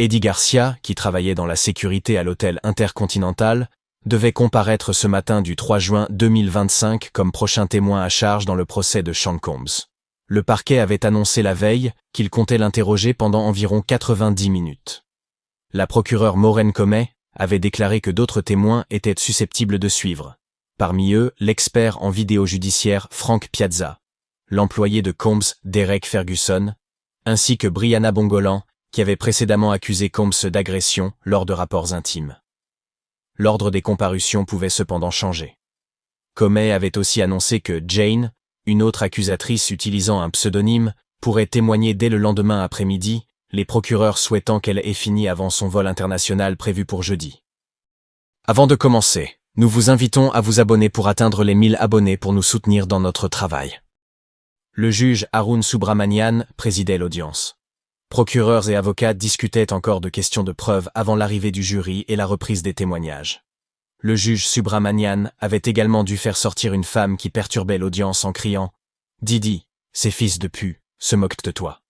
Eddie Garcia, qui travaillait dans la sécurité à l'hôtel Intercontinental, devait comparaître ce matin du 3 juin 2025 comme prochain témoin à charge dans le procès de Sean Combs. Le parquet avait annoncé la veille qu'il comptait l'interroger pendant environ 90 minutes. La procureure Maureen Comey avait déclaré que d'autres témoins étaient susceptibles de suivre. Parmi eux, l'expert en vidéo judiciaire Frank Piazza, l'employé de Combs Derek Ferguson, ainsi que Brianna Bongolan, qui avait précédemment accusé Combs d'agression lors de rapports intimes. L'ordre des comparutions pouvait cependant changer. Comey avait aussi annoncé que Jane, une autre accusatrice utilisant un pseudonyme, pourrait témoigner dès le lendemain après-midi, les procureurs souhaitant qu'elle ait fini avant son vol international prévu pour jeudi. Avant de commencer, nous vous invitons à vous abonner pour atteindre les 1000 abonnés pour nous soutenir dans notre travail. Le juge Arun Subramanian présidait l'audience. Procureurs et avocats discutaient encore de questions de preuve avant l'arrivée du jury et la reprise des témoignages. Le juge Subramanian avait également dû faire sortir une femme qui perturbait l'audience en criant « Didi, ces fils de pu, se moquent de toi ».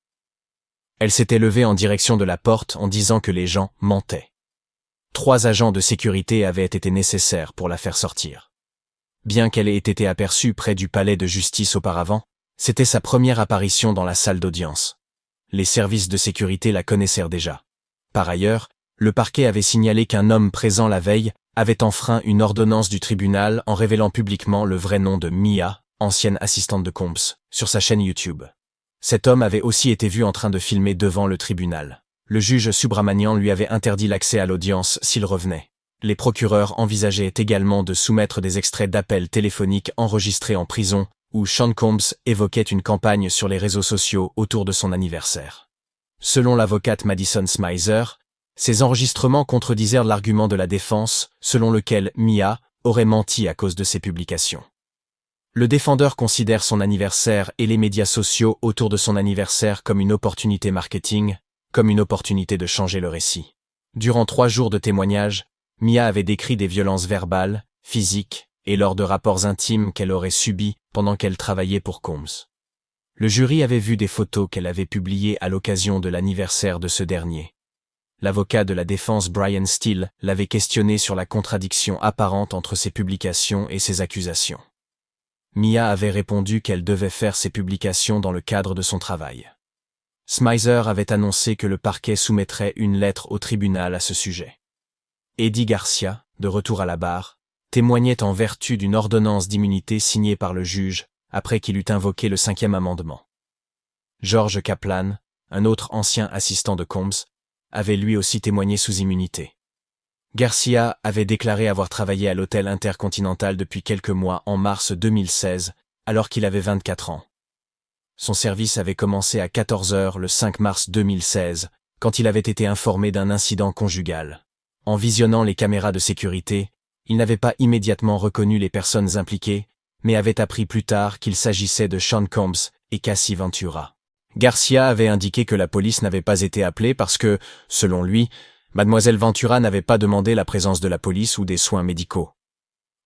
Elle s'était levée en direction de la porte en disant que les gens mentaient. 3 agents de sécurité avaient été nécessaires pour la faire sortir. Bien qu'elle ait été aperçue près du palais de justice auparavant, c'était sa première apparition dans la salle d'audience. Les services de sécurité la connaissèrent déjà. Par ailleurs, le parquet avait signalé qu'un homme présent la veille avait enfreint une ordonnance du tribunal en révélant publiquement le vrai nom de Mia, ancienne assistante de Combs, sur sa chaîne YouTube. Cet homme avait aussi été vu en train de filmer devant le tribunal. Le juge Subramanian lui avait interdit l'accès à l'audience s'il revenait. Les procureurs envisageaient également de soumettre des extraits d'appels téléphoniques enregistrés en prison, où Sean Combs évoquait une campagne sur les réseaux sociaux autour de son anniversaire. Selon l'avocate Madison Smizer, ces enregistrements contredisaient l'argument de la défense, selon lequel Mia aurait menti à cause de ses publications. Le défendeur considère son anniversaire et les médias sociaux autour de son anniversaire comme une opportunité marketing, comme une opportunité de changer le récit. Durant 3 jours de témoignages, Mia avait décrit des violences verbales, physiques, et lors de rapports intimes qu'elle aurait subis pendant qu'elle travaillait pour Combs. Le jury avait vu des photos qu'elle avait publiées à l'occasion de l'anniversaire de ce dernier. L'avocat de la défense Brian Steele l'avait questionné sur la contradiction apparente entre ses publications et ses accusations. Mia avait répondu qu'elle devait faire ses publications dans le cadre de son travail. Smizer avait annoncé que le parquet soumettrait une lettre au tribunal à ce sujet. Eddie Garcia, de retour à la barre, témoignait en vertu d'une ordonnance d'immunité signée par le juge après qu'il eut invoqué le 5e amendement. George Kaplan, un autre ancien assistant de Combs, avait lui aussi témoigné sous immunité. Garcia avait déclaré avoir travaillé à l'hôtel Intercontinental depuis quelques mois en mars 2016, alors qu'il avait 24 ans. Son service avait commencé à 14 h le 5 mars 2016, quand il avait été informé d'un incident conjugal. En visionnant les caméras de sécurité, il n'avait pas immédiatement reconnu les personnes impliquées, mais avait appris plus tard qu'il s'agissait de Sean Combs et Cassie Ventura. Garcia avait indiqué que la police n'avait pas été appelée parce que, selon lui, Mademoiselle Ventura n'avait pas demandé la présence de la police ou des soins médicaux.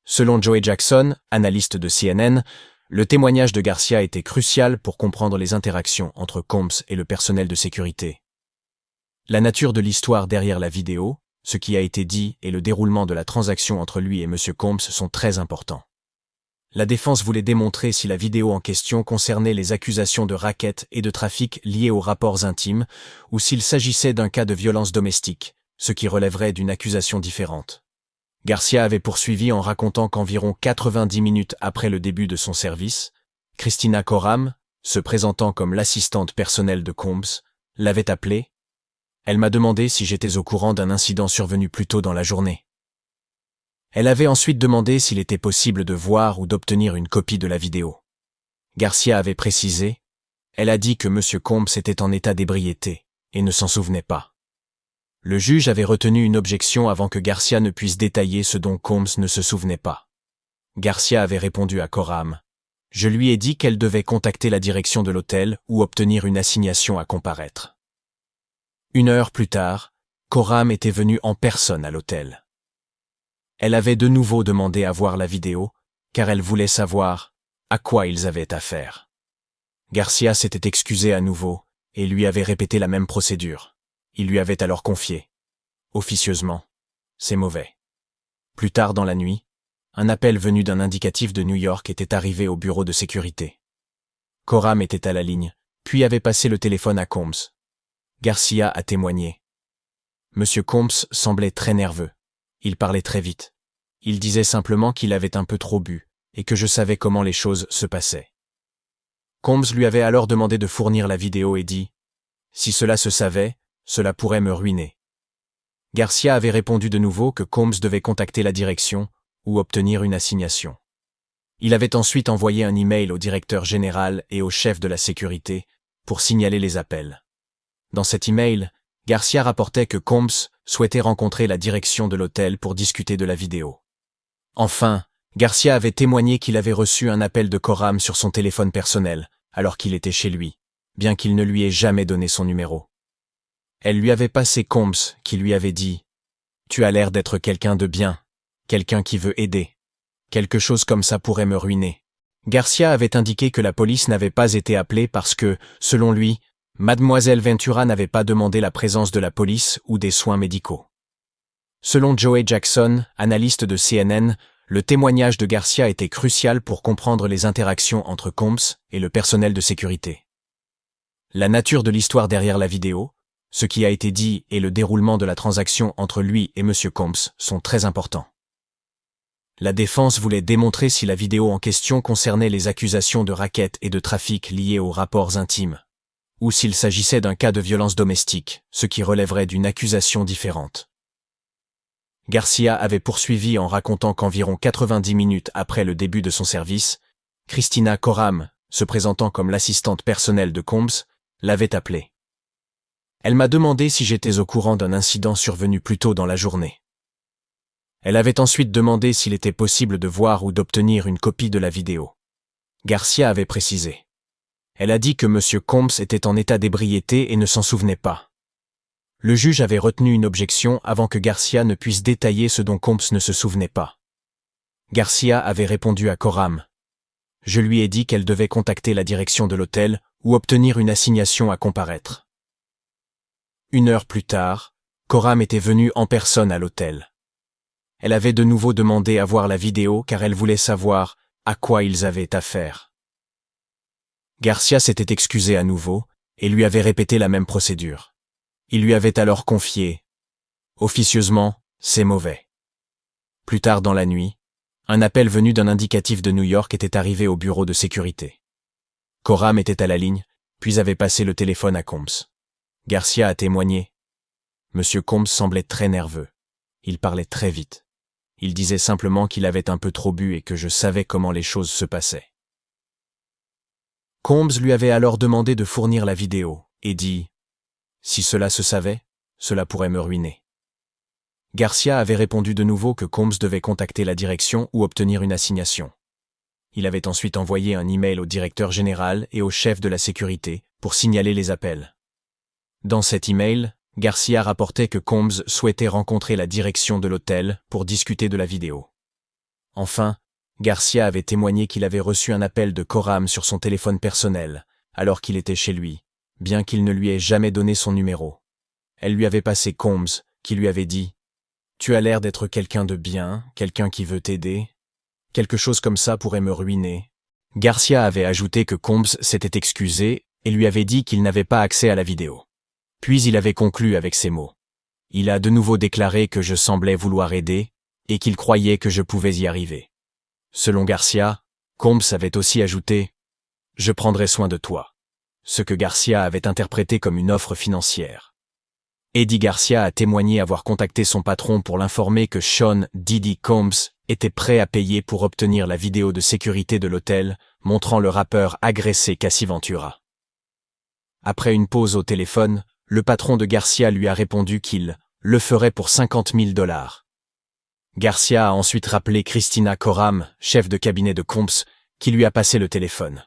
Selon Joey Jackson, analyste de CNN, le témoignage de Garcia était crucial pour comprendre les interactions entre Combs et le personnel de sécurité. La nature de l'histoire derrière la vidéo, ce qui a été dit et le déroulement de la transaction entre lui et M. Combs sont très importants. La défense voulait démontrer si la vidéo en question concernait les accusations de racket et de trafic liées aux rapports intimes ou s'il s'agissait d'un cas de violence domestique, ce qui relèverait d'une accusation différente. Garcia avait poursuivi en racontant qu'environ 90 minutes après le début de son service, Christina Coram, se présentant comme l'assistante personnelle de Combs, l'avait appelé. Elle m'a demandé si j'étais au courant d'un incident survenu plus tôt dans la journée. Elle avait ensuite demandé s'il était possible de voir ou d'obtenir une copie de la vidéo. Garcia avait précisé, elle a dit que M. Combs était en état d'ébriété et ne s'en souvenait pas. Le juge avait retenu une objection avant que Garcia ne puisse détailler ce dont Combs ne se souvenait pas. Garcia avait répondu à Coram. Je lui ai dit qu'elle devait contacter la direction de l'hôtel ou obtenir une assignation à comparaître. 1 heure plus tard, Coram était venue en personne à l'hôtel. Elle avait de nouveau demandé à voir la vidéo, car elle voulait savoir à quoi ils avaient affaire. Garcia s'était excusé à nouveau et lui avait répété la même procédure. Il lui avait alors confié. Officieusement, c'est mauvais. Plus tard dans la nuit, un appel venu d'un indicatif de New York était arrivé au bureau de sécurité. Coram était à la ligne, puis avait passé le téléphone à Combs. Garcia a témoigné. Monsieur Combs semblait très nerveux. Il parlait très vite. Il disait simplement qu'il avait un peu trop bu, et que je savais comment les choses se passaient. Combs lui avait alors demandé de fournir la vidéo et dit « Si cela se savait, cela pourrait me ruiner ». Garcia avait répondu de nouveau que Combs devait contacter la direction ou obtenir une assignation. Il avait ensuite envoyé un email au directeur général et au chef de la sécurité pour signaler les appels. Dans cet email, Garcia rapportait que Combs souhaitait rencontrer la direction de l'hôtel pour discuter de la vidéo. Enfin, Garcia avait témoigné qu'il avait reçu un appel de Coram sur son téléphone personnel, alors qu'il était chez lui, bien qu'il ne lui ait jamais donné son numéro. Elle lui avait passé Combs, qui lui avait dit « Tu as l'air d'être quelqu'un de bien, quelqu'un qui veut aider. Quelque chose comme ça pourrait me ruiner. » Garcia avait indiqué que la police n'avait pas été appelée parce que, selon lui, Mademoiselle Ventura n'avait pas demandé la présence de la police ou des soins médicaux. Selon Joey Jackson, analyste de CNN, le témoignage de Garcia était crucial pour comprendre les interactions entre Combs et le personnel de sécurité. La nature de l'histoire derrière la vidéo, ce qui a été dit et le déroulement de la transaction entre lui et M. Combs sont très importants. La défense voulait démontrer si la vidéo en question concernait les accusations de racket et de trafic liées aux rapports intimes, ou s'il s'agissait d'un cas de violence domestique, ce qui relèverait d'une accusation différente. Garcia avait poursuivi en racontant qu'environ 90 minutes après le début de son service, Christina Coram, se présentant comme l'assistante personnelle de Combs, l'avait appelé. Elle m'a demandé si j'étais au courant d'un incident survenu plus tôt dans la journée. Elle avait ensuite demandé s'il était possible de voir ou d'obtenir une copie de la vidéo. Garcia avait précisé. Elle a dit que M. Combs était en état d'ébriété et ne s'en souvenait pas. Le juge avait retenu une objection avant que Garcia ne puisse détailler ce dont Combs ne se souvenait pas. Garcia avait répondu à Coram. Je lui ai dit qu'elle devait contacter la direction de l'hôtel ou obtenir une assignation à comparaître. 1 heure plus tard, Coram était venue en personne à l'hôtel. Elle avait de nouveau demandé à voir la vidéo car elle voulait savoir à quoi ils avaient affaire. Garcia s'était excusé à nouveau et lui avait répété la même procédure. Il lui avait alors confié « Officieusement, c'est mauvais ». Plus tard dans la nuit, un appel venu d'un indicatif de New York était arrivé au bureau de sécurité. Coram était à la ligne, puis avait passé le téléphone à Combs. Garcia a témoigné. Monsieur Combs semblait très nerveux. Il parlait très vite. Il disait simplement qu'il avait un peu trop bu et que je savais comment les choses se passaient. Combs lui avait alors demandé de fournir la vidéo et dit « Si cela se savait, cela pourrait me ruiner ». Garcia avait répondu de nouveau que Combs devait contacter la direction ou obtenir une assignation. Il avait ensuite envoyé un email au directeur général et au chef de la sécurité pour signaler les appels. Dans cet email, Garcia rapportait que Combs souhaitait rencontrer la direction de l'hôtel pour discuter de la vidéo. Enfin, Garcia avait témoigné qu'il avait reçu un appel de Coram sur son téléphone personnel, alors qu'il était chez lui, bien qu'il ne lui ait jamais donné son numéro. Elle lui avait passé Combs, qui lui avait dit « Tu as l'air d'être quelqu'un de bien, quelqu'un qui veut t'aider. Quelque chose comme ça pourrait me ruiner. » Garcia avait ajouté que Combs s'était excusé et lui avait dit qu'il n'avait pas accès à la vidéo. Puis il avait conclu avec ces mots. Il a de nouveau déclaré que je semblais vouloir aider et qu'il croyait que je pouvais y arriver. Selon Garcia, Combs avait aussi ajouté « Je prendrai soin de toi », ce que Garcia avait interprété comme une offre financière. Eddie Garcia a témoigné avoir contacté son patron pour l'informer que Sean Diddy Combs était prêt à payer pour obtenir la vidéo de sécurité de l'hôtel montrant le rappeur agressé Cassie Ventura. Après une pause au téléphone, le patron de Garcia lui a répondu qu'il le ferait pour $50 000. Garcia a ensuite rappelé Christina Coram, chef de cabinet de Combs, qui lui a passé le téléphone.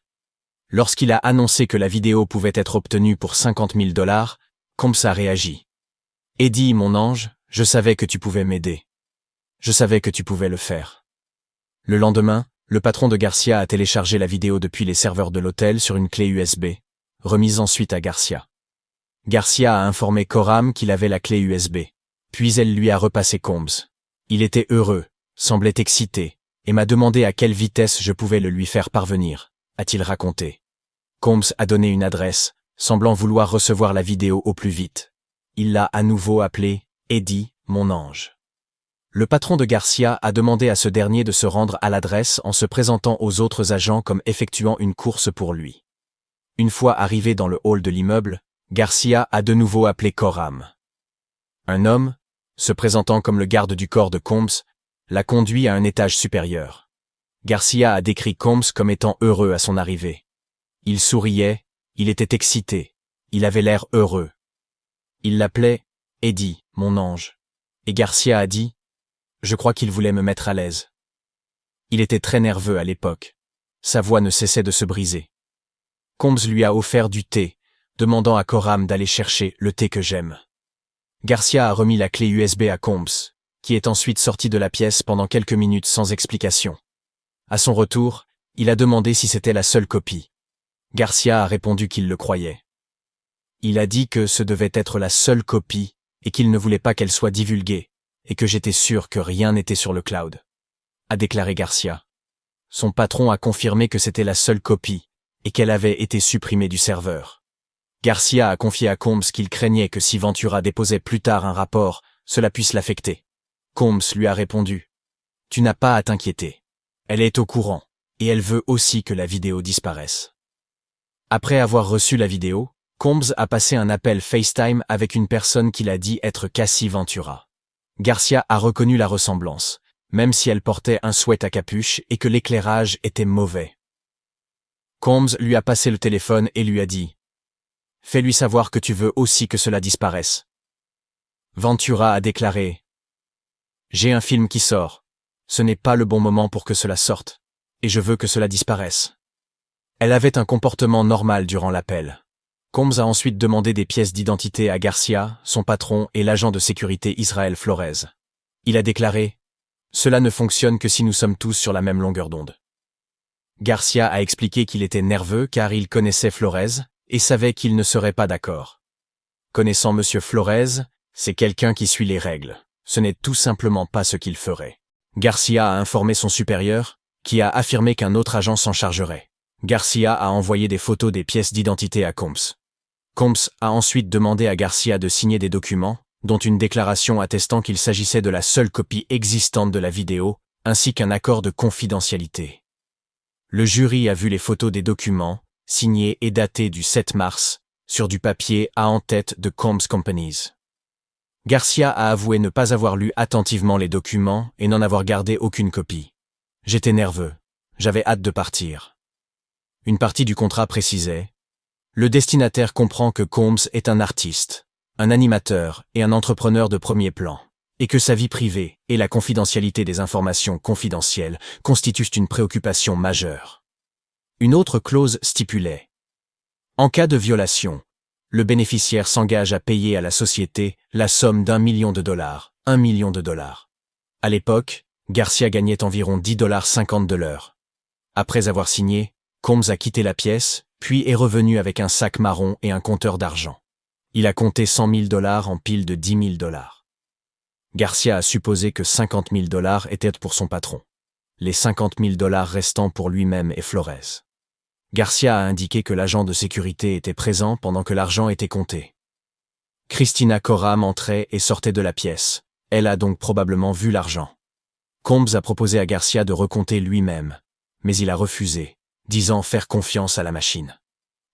Lorsqu'il a annoncé que la vidéo pouvait être obtenue pour $50 000, Combs a réagi. « Eddie, mon ange, je savais que tu pouvais m'aider. Je savais que tu pouvais le faire. » Le lendemain, le patron de Garcia a téléchargé la vidéo depuis les serveurs de l'hôtel sur une clé USB, remise ensuite à Garcia. Garcia a informé Coram qu'il avait la clé USB. Puis elle lui a repassé Combs. Il était heureux, semblait excité, et m'a demandé à quelle vitesse je pouvais le lui faire parvenir, a-t-il raconté. Combs a donné une adresse, semblant vouloir recevoir la vidéo au plus vite. Il l'a à nouveau appelé « Eddie, mon ange ». Le patron de Garcia a demandé à ce dernier de se rendre à l'adresse en se présentant aux autres agents comme effectuant une course pour lui. Une fois arrivé dans le hall de l'immeuble, Garcia a de nouveau appelé Coram. Un homme, se présentant comme le garde du corps de Combs, l'a conduit à un étage supérieur. Garcia a décrit Combs comme étant heureux à son arrivée. Il souriait, il était excité, il avait l'air heureux. Il l'appelait « Eddie, mon ange ». Et Garcia a dit « Je crois qu'il voulait me mettre à l'aise ». Il était très nerveux à l'époque. Sa voix ne cessait de se briser. Combs lui a offert du thé, demandant à Coram d'aller chercher le thé que j'aime. Garcia a remis la clé USB à Combs, qui est ensuite sorti de la pièce pendant quelques minutes sans explication. À son retour, il a demandé si c'était la seule copie. Garcia a répondu qu'il le croyait. Il a dit que ce devait être la seule copie et qu'il ne voulait pas qu'elle soit divulguée, et que j'étais sûr que rien n'était sur le cloud, a déclaré Garcia. Son patron a confirmé que c'était la seule copie et qu'elle avait été supprimée du serveur. Garcia a confié à Combs qu'il craignait que si Ventura déposait plus tard un rapport, cela puisse l'affecter. Combs lui a répondu « Tu n'as pas à t'inquiéter. Elle est au courant, et elle veut aussi que la vidéo disparaisse. » Après avoir reçu la vidéo, Combs a passé un appel FaceTime avec une personne qu'il a dit être Cassie Ventura. Garcia a reconnu la ressemblance, même si elle portait un sweat à capuche et que l'éclairage était mauvais. Combs lui a passé le téléphone et lui a dit « Fais-lui savoir que tu veux aussi que cela disparaisse. » Ventura a déclaré « J'ai un film qui sort. Ce n'est pas le bon moment pour que cela sorte, et je veux que cela disparaisse. » Elle avait un comportement normal durant l'appel. Combs a ensuite demandé des pièces d'identité à Garcia, son patron et l'agent de sécurité Israël Flores. Il a déclaré « Cela ne fonctionne que si nous sommes tous sur la même longueur d'onde. » Garcia a expliqué qu'il était nerveux car il connaissait Flores et savait qu'il ne serait pas d'accord. Connaissant M. Flores, c'est quelqu'un qui suit les règles. Ce n'est tout simplement pas ce qu'il ferait. Garcia a informé son supérieur, qui a affirmé qu'un autre agent s'en chargerait. Garcia a envoyé des photos des pièces d'identité à Combs. Combs a ensuite demandé à Garcia de signer des documents, dont une déclaration attestant qu'il s'agissait de la seule copie existante de la vidéo, ainsi qu'un accord de confidentialité. Le jury a vu les photos des documents, signés et datés du 7 mars, sur du papier à en-tête de Combs Companies. Garcia a avoué ne pas avoir lu attentivement les documents et n'en avoir gardé aucune copie. « J'étais nerveux. J'avais hâte de partir. » Une partie du contrat précisait « Le destinataire comprend que Combs est un artiste, un animateur et un entrepreneur de premier plan, et que sa vie privée et la confidentialité des informations confidentielles constituent une préoccupation majeure. » Une autre clause stipulait « En cas de violation, le bénéficiaire s'engage à payer à la société la somme d'$1 million, $1 million. À l'époque, Garcia gagnait environ $10.50 de l'heure. Après avoir signé, Combs a quitté la pièce, puis est revenu avec un sac marron et un compteur d'argent. Il a compté $100 000 en piles de $10 000. Garcia a supposé que $50 000 étaient pour son patron. Les $50 000 restants pour lui-même et Flores. Garcia a indiqué que l'agent de sécurité était présent pendant que l'argent était compté. Christina Coram entrait et sortait de la pièce. Elle a donc probablement vu l'argent. Combs a proposé à Garcia de recompter lui-même, mais il a refusé, disant faire confiance à la machine.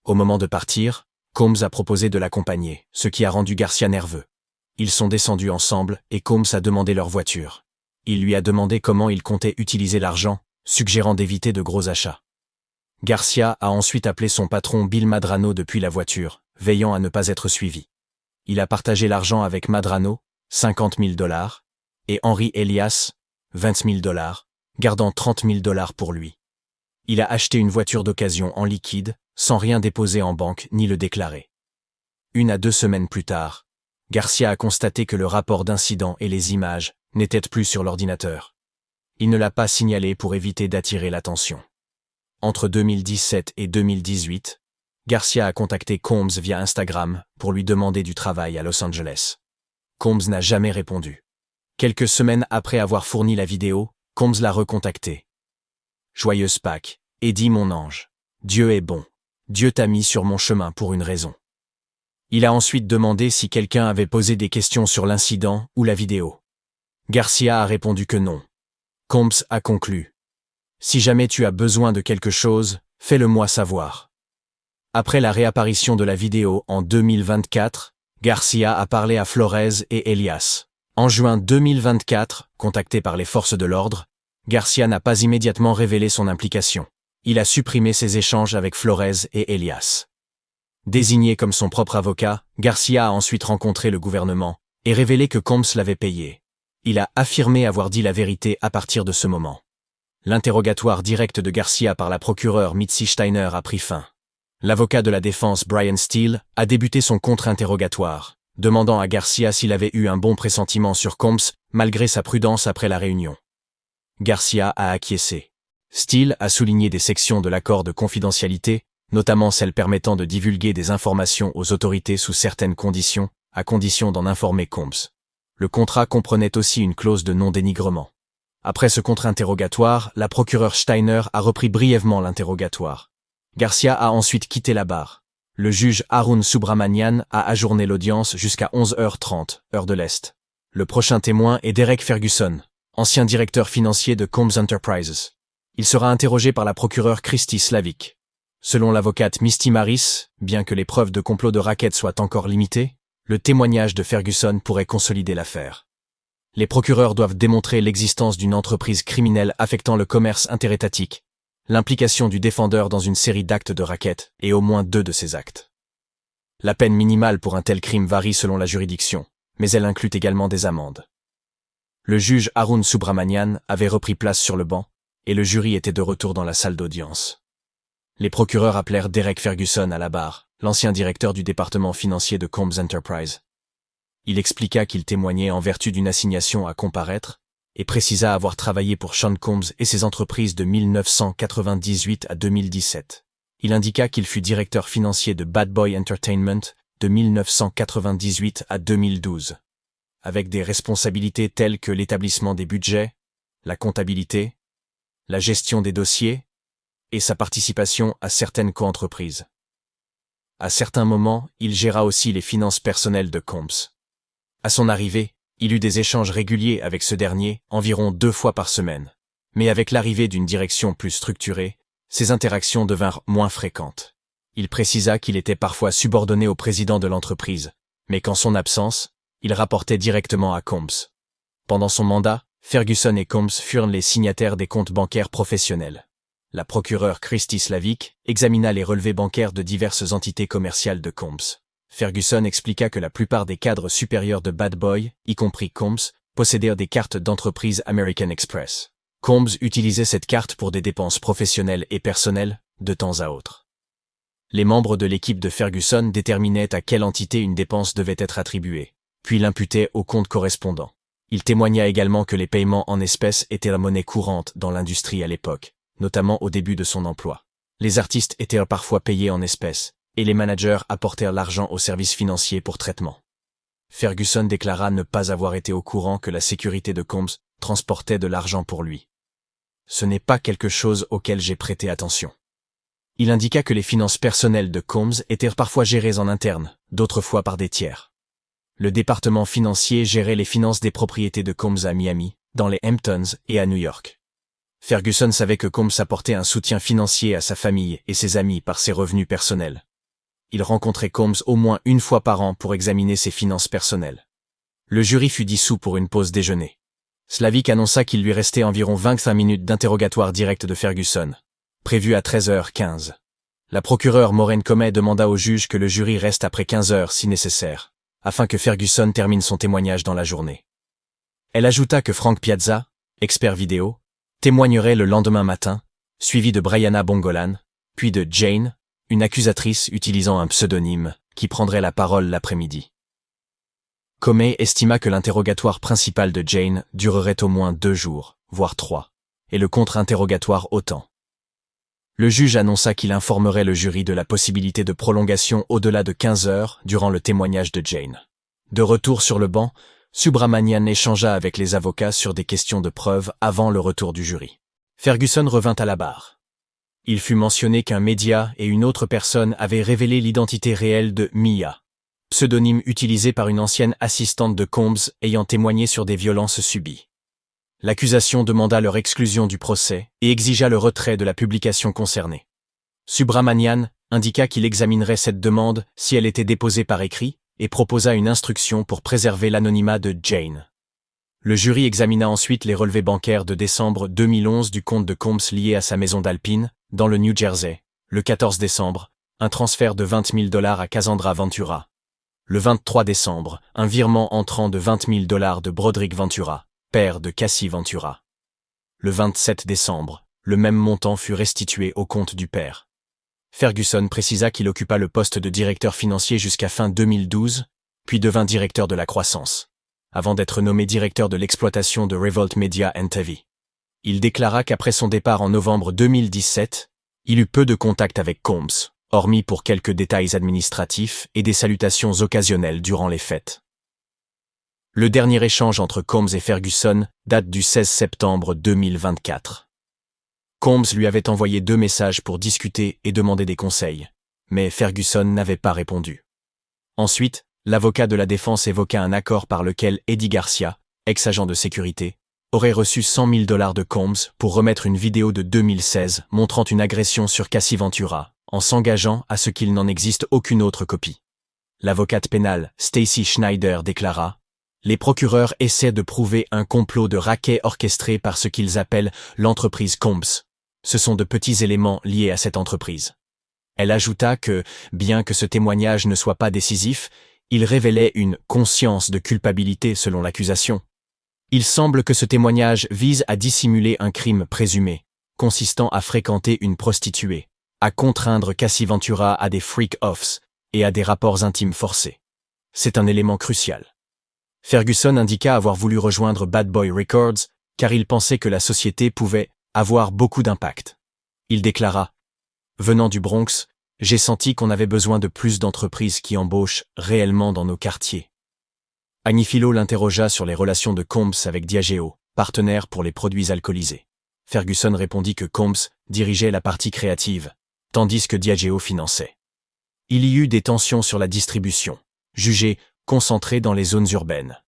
Au moment de partir, Combs a proposé de l'accompagner, ce qui a rendu Garcia nerveux. Ils sont descendus ensemble et Combs a demandé leur voiture. Il lui a demandé comment il comptait utiliser l'argent, suggérant d'éviter de gros achats. Garcia a ensuite appelé son patron Bill Madrano depuis la voiture, veillant à ne pas être suivi. Il a partagé l'argent avec Madrano, $50 000, et Henry Elias, $20 000, gardant $30 000 pour lui. Il a acheté une voiture d'occasion en liquide, sans rien déposer en banque ni le déclarer. 1 à 2 semaines plus tard, Garcia a constaté que le rapport d'incident et les images n'étaient plus sur l'ordinateur. Il ne l'a pas signalé pour éviter d'attirer l'attention. Entre 2017 et 2018, Garcia a contacté Combs via Instagram pour lui demander du travail à Los Angeles. Combs n'a jamais répondu. Quelques semaines après avoir fourni la vidéo, Combs l'a recontacté. Joyeuse Pâques, Eddie mon ange. Dieu est bon. Dieu t'a mis sur mon chemin pour une raison. Il a ensuite demandé si quelqu'un avait posé des questions sur l'incident ou la vidéo. Garcia a répondu que non. Combs a conclu. Si jamais tu as besoin de quelque chose, fais-le-moi savoir. Après la réapparition de la vidéo en 2024, Garcia a parlé à Flores et Elias. En juin 2024, contacté par les forces de l'ordre, Garcia n'a pas immédiatement révélé son implication. Il a supprimé ses échanges avec Flores et Elias. Désigné comme son propre avocat, Garcia a ensuite rencontré le gouvernement et révélé que Combs l'avait payé. Il a affirmé avoir dit la vérité à partir de ce moment. L'interrogatoire direct de Garcia par la procureure Mitzi Steiner a pris fin. L'avocat de la défense Brian Steele a débuté son contre-interrogatoire, demandant à Garcia s'il avait eu un bon pressentiment sur Combs malgré sa prudence après la réunion. Garcia a acquiescé. Steele a souligné des sections de l'accord de confidentialité, notamment celles permettant de divulguer des informations aux autorités sous certaines conditions, à condition d'en informer Combs. Le contrat comprenait aussi une clause de non-dénigrement. Après ce contre-interrogatoire, la procureure Steiner a repris brièvement l'interrogatoire. Garcia a ensuite quitté la barre. Le juge Arun Subramanian a ajourné l'audience jusqu'à 11h30, heure de l'Est. Le prochain témoin est Derek Ferguson, ancien directeur financier de Combs Enterprises. Il sera interrogé par la procureure Christy Slavic. Selon l'avocate Misty Maris, bien que les preuves de complot de racket soient encore limitées, le témoignage de Ferguson pourrait consolider l'affaire. Les procureurs doivent démontrer l'existence d'une entreprise criminelle affectant le commerce interétatique, l'implication du défendeur dans une série d'actes de racket et au moins 2 de ces actes. La peine minimale pour un tel crime varie selon la juridiction, mais elle inclut également des amendes. Le juge Arun Subramanian avait repris place sur le banc, et le jury était de retour dans la salle d'audience. Les procureurs appelèrent Derek Ferguson à la barre, l'ancien directeur du département financier de Combs Enterprise. Il expliqua qu'il témoignait en vertu d'une assignation à comparaître, et précisa avoir travaillé pour Sean Combs et ses entreprises de 1998 à 2017. Il indiqua qu'il fut directeur financier de Bad Boy Entertainment de 1998 à 2012, avec des responsabilités telles que l'établissement des budgets, la comptabilité, la gestion des dossiers et sa participation à certaines coentreprises. À certains moments, il géra aussi les finances personnelles de Combs. À son arrivée, il eut des échanges réguliers avec ce dernier, environ 2 fois par semaine. Mais avec l'arrivée d'une direction plus structurée, ces interactions devinrent moins fréquentes. Il précisa qu'il était parfois subordonné au président de l'entreprise, mais qu'en son absence, il rapportait directement à Combs. Pendant son mandat, Ferguson et Combs furent les signataires des comptes bancaires professionnels. La procureure Christy Slavic examina les relevés bancaires de diverses entités commerciales de Combs. Ferguson expliqua que la plupart des cadres supérieurs de Bad Boy, y compris Combs, possédèrent des cartes d'entreprise American Express. Combs utilisait cette carte pour des dépenses professionnelles et personnelles, de temps à autre. Les membres de l'équipe de Ferguson déterminaient à quelle entité une dépense devait être attribuée, puis l'imputaient au compte correspondant. Il témoigna également que les paiements en espèces étaient la monnaie courante dans l'industrie à l'époque, notamment au début de son emploi. Les artistes étaient parfois payés en espèces, et les managers apportèrent l'argent aux services financiers pour traitement. Ferguson déclara ne pas avoir été au courant que la sécurité de Combs transportait de l'argent pour lui. Ce n'est pas quelque chose auquel j'ai prêté attention. Il indiqua que les finances personnelles de Combs étaient parfois gérées en interne, d'autres fois par des tiers. Le département financier gérait les finances des propriétés de Combs à Miami, dans les Hamptons et à New York. Ferguson savait que Combs apportait un soutien financier à sa famille et ses amis par ses revenus personnels. Il rencontrait Combs au moins 1 fois par an pour examiner ses finances personnelles. Le jury fut dissous pour une pause déjeuner. Slavic annonça qu'il lui restait environ 25 minutes d'interrogatoire direct de Ferguson, prévu à 13h15. La procureure Maureen Comey demanda au juge que le jury reste après 15h si nécessaire, afin que Ferguson termine son témoignage dans la journée. Elle ajouta que Frank Piazza, expert vidéo, témoignerait le lendemain matin, suivi de Brianna Bongolan, puis de Jane, une accusatrice utilisant un pseudonyme, qui prendrait la parole l'après-midi. Comey estima que l'interrogatoire principal de Jane durerait au moins 2 jours, voire 3, et le contre-interrogatoire autant. Le juge annonça qu'il informerait le jury de la possibilité de prolongation au-delà de 15 heures durant le témoignage de Jane. De retour sur le banc, Subramanian échangea avec les avocats sur des questions de preuve avant le retour du jury. Ferguson revint à la barre. Il fut mentionné qu'un média et une autre personne avaient révélé l'identité réelle de Mia, pseudonyme utilisé par une ancienne assistante de Combs ayant témoigné sur des violences subies. L'accusation demanda leur exclusion du procès et exigea le retrait de la publication concernée. Subramanian indiqua qu'il examinerait cette demande si elle était déposée par écrit et proposa une instruction pour préserver l'anonymat de Jane. Le jury examina ensuite les relevés bancaires de décembre 2011 du compte de Combs lié à sa maison d'Alpine, dans le New Jersey. Le 14 décembre, un transfert de $20 000 à Cassandra Ventura. Le 23 décembre, un virement entrant de $20 000 de Broderick Ventura, père de Cassie Ventura. Le 27 décembre, le même montant fut restitué au compte du père. Ferguson précisa qu'il occupa le poste de directeur financier jusqu'à fin 2012, puis devint directeur de la croissance, avant d'être nommé directeur de l'exploitation de Revolt Media & TV. Il déclara qu'après son départ en novembre 2017, il eut peu de contact avec Combs, hormis pour quelques détails administratifs et des salutations occasionnelles durant les fêtes. Le dernier échange entre Combs et Ferguson date du 16 septembre 2024. Combs lui avait envoyé 2 messages pour discuter et demander des conseils, mais Ferguson n'avait pas répondu. Ensuite, l'avocat de la défense évoqua un accord par lequel Eddie Garcia, ex-agent de sécurité, aurait reçu $100 000 de Combs pour remettre une vidéo de 2016 montrant une agression sur Cassie Ventura, en s'engageant à ce qu'il n'en existe aucune autre copie. L'avocate pénale, Stacy Schneider, déclara « Les procureurs essaient de prouver un complot de racket orchestré par ce qu'ils appellent l'entreprise Combs. Ce sont de petits éléments liés à cette entreprise. » Elle ajouta que, bien que ce témoignage ne soit pas décisif, il révélait une « conscience de culpabilité » selon l'accusation. Il semble que ce témoignage vise à dissimuler un crime présumé, consistant à fréquenter une prostituée, à contraindre Cassie Ventura à des freak-offs et à des rapports intimes forcés. C'est un élément crucial. Ferguson indiqua avoir voulu rejoindre Bad Boy Records car il pensait que la société pouvait avoir beaucoup d'impact. Il déclara « Venant du Bronx, j'ai senti qu'on avait besoin de plus d'entreprises qui embauchent réellement dans nos quartiers. » Agnifilo l'interrogea sur les relations de Combs avec Diageo, partenaire pour les produits alcoolisés. Ferguson répondit que Combs dirigeait la partie créative, tandis que Diageo finançait. Il y eut des tensions sur la distribution, jugée concentrée dans les zones urbaines.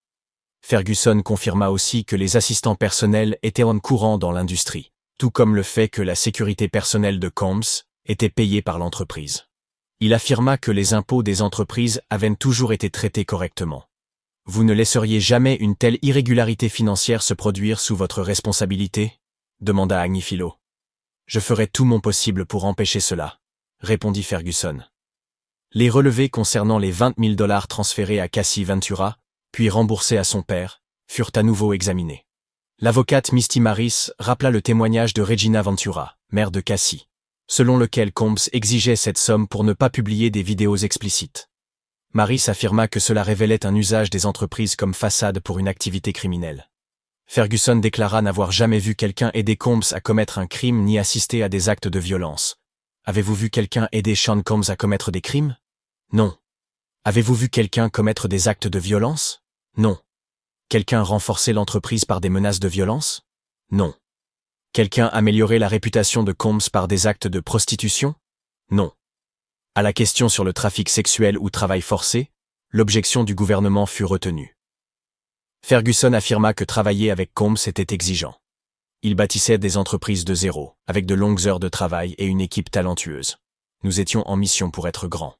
Ferguson confirma aussi que les assistants personnels étaient en courant dans l'industrie, tout comme le fait que la sécurité personnelle de Combs était payée par l'entreprise. Il affirma que les impôts des entreprises avaient toujours été traités correctement. « Vous ne laisseriez jamais une telle irrégularité financière se produire sous votre responsabilité ?» demanda Agnifilo. « Je ferai tout mon possible pour empêcher cela », répondit Ferguson. Les relevés concernant les $20 000 transférés à Cassie Ventura, puis remboursés à son père, furent à nouveau examinés. L'avocate Misty Maris rappela le témoignage de Regina Ventura, mère de Cassie, selon lequel Combs exigeait cette somme pour ne pas publier des vidéos explicites. Maris affirma que cela révélait un usage des entreprises comme façade pour une activité criminelle. Ferguson déclara n'avoir jamais vu quelqu'un aider Combs à commettre un crime ni assister à des actes de violence. Avez-vous vu quelqu'un aider Sean Combs à commettre des crimes? Non. Avez-vous vu quelqu'un commettre des actes de violence? Non. Quelqu'un renforcer l'entreprise par des menaces de violence? Non. Quelqu'un améliorer la réputation de Combs par des actes de prostitution? Non. À la question sur le trafic sexuel ou travail forcé, l'objection du gouvernement fut retenue. Ferguson affirma que travailler avec Combs était exigeant. Il bâtissait des entreprises de zéro, avec de longues heures de travail et une équipe talentueuse. Nous étions en mission pour être grands.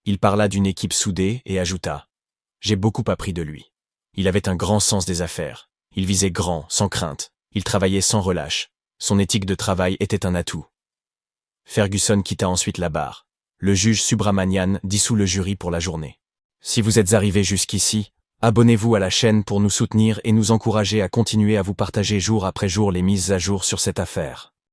Il parla d'une équipe soudée et ajouta « J'ai beaucoup appris de lui. Il avait un grand sens des affaires. Il visait grand, sans crainte. Il travaillait sans relâche. Son éthique de travail était un atout. » Ferguson quitta ensuite la barre. Le juge Subramanian dissout le jury pour la journée. Si vous êtes arrivé jusqu'ici, abonnez-vous à la chaîne pour nous soutenir et nous encourager à continuer à vous partager jour après jour les mises à jour sur cette affaire.